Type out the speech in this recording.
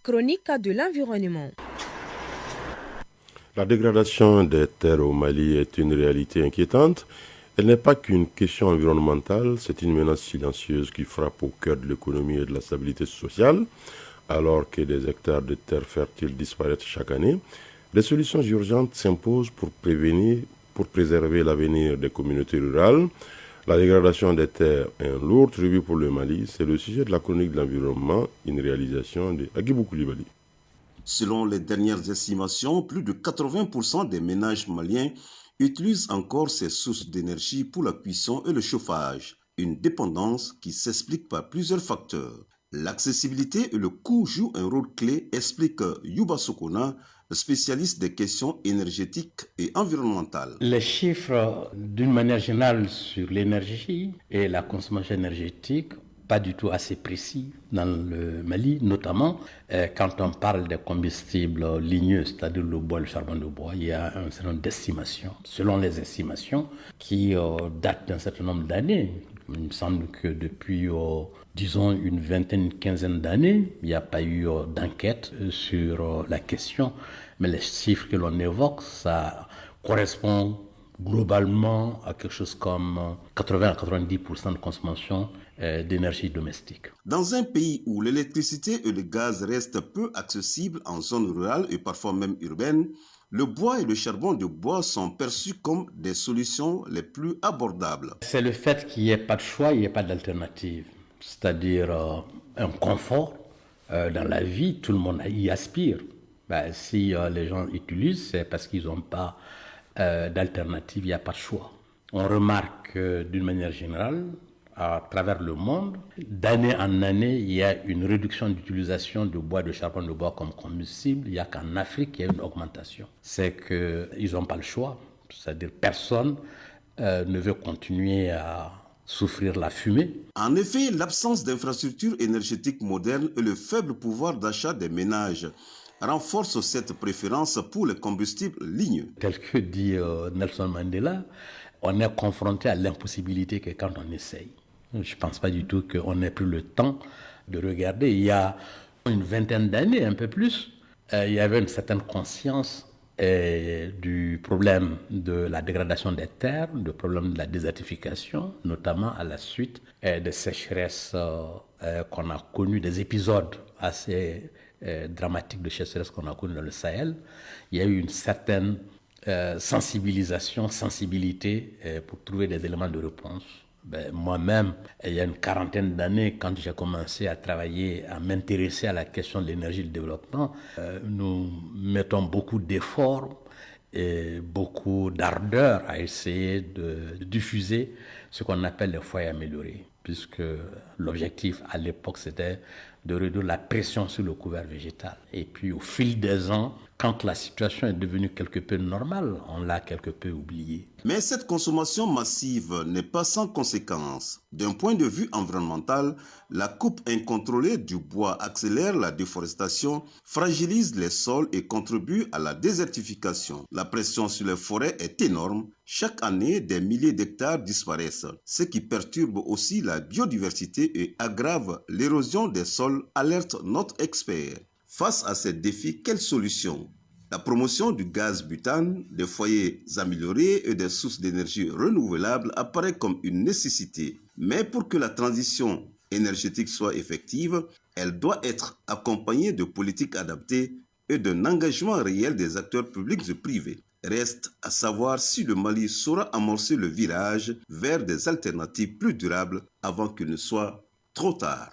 Chronique de l'environnement. La dégradation des terres au Mali est une réalité inquiétante. Elle n'est pas qu'une question environnementale, c'est une menace silencieuse qui frappe au cœur de l'économie et de la stabilité sociale. Alors que des hectares de terres fertiles disparaissent chaque année, des solutions urgentes s'imposent pour préserver l'avenir des communautés rurales. La dégradation des terres est un lourd tribut pour le Mali. C'est le sujet de la chronique de l'environnement, une réalisation de Agibou Koulibaly. Selon les dernières estimations, plus de 80% des ménages maliens utilisent encore ces sources d'énergie pour la cuisson et le chauffage, une dépendance qui s'explique par plusieurs facteurs. L'accessibilité et le coût jouent un rôle clé, explique Yuba Sokona, spécialiste des questions énergétiques et environnementales. Les chiffres, d'une manière générale, sur l'énergie et la consommation énergétique, pas du tout assez précis dans le Mali, notamment quand on parle des combustibles ligneux, c'est-à-dire le bois, le charbon de bois, il y a un certain nombre d'estimations, selon les estimations, qui datent d'un certain nombre d'années. Il me semble que depuis, disons, une vingtaine, une quinzaine d'années, il n'y a pas eu d'enquête sur la question, mais les chiffres que l'on évoque, ça correspond globalement à quelque chose comme 80 à 90% de consommation d'énergie domestique. Dans un pays où l'électricité et le gaz restent peu accessibles en zone rurale et parfois même urbaine, le bois et le charbon de bois sont perçus comme des solutions les plus abordables. C'est le fait qu'il n'y ait pas de choix, il n'y ait pas d'alternative. C'est-à-dire un confort dans la vie, tout le monde y aspire. Si les gens utilisent, c'est parce qu'ils n'ont pas d'alternative, il n'y a pas de choix. On remarque d'une manière générale, à travers le monde, d'année en année, il y a une réduction d'utilisation de bois, de charbon de bois comme combustible. Il n'y a qu'en Afrique qu'il y a une augmentation. C'est qu'ils n'ont pas le choix. C'est-à-dire personne ne veut continuer à souffrir la fumée. En effet, l'absence d'infrastructures énergétiques modernes et le faible pouvoir d'achat des ménages renforcent cette préférence pour les combustibles ligneux. Tel que dit Nelson Mandela, on est confronté à l'impossibilité que quand on essaye. Je ne pense pas du tout qu'on n'ait plus le temps de regarder. Il y a une vingtaine d'années, un peu plus, il y avait une certaine conscience du problème de la dégradation des terres, du problème de la désertification, notamment à la suite des sécheresses qu'on a connues, des épisodes assez dramatiques de sécheresse qu'on a connus dans le Sahel. Il y a eu une certaine sensibilité pour trouver des éléments de réponse. Moi-même, il y a une quarantaine d'années, quand j'ai commencé à travailler, à m'intéresser à la question de l'énergie et du développement, nous mettons beaucoup d'efforts et beaucoup d'ardeur à essayer de diffuser ce qu'on appelle les foyers améliorés, puisque l'objectif à l'époque, c'était de réduire la pression sur le couvert végétal. Et puis au fil des ans, quand la situation est devenue quelque peu normale, on l'a quelque peu oublié. Mais cette consommation massive n'est pas sans conséquences. D'un point de vue environnemental, la coupe incontrôlée du bois accélère la déforestation, fragilise les sols et contribue à la désertification. La pression sur les forêts est énorme. Chaque année, des milliers d'hectares disparaissent, ce qui perturbe aussi la biodiversité et aggrave l'érosion des sols, alerte notre expert. Face à ces défis, quelle solution? La promotion du gaz butane, des foyers améliorés et des sources d'énergie renouvelables apparaît comme une nécessité. Mais pour que la transition énergétique soit effective, elle doit être accompagnée de politiques adaptées et d'un engagement réel des acteurs publics et privés. Reste à savoir si le Mali saura amorcer le virage vers des alternatives plus durables avant qu'il ne soit trop tard.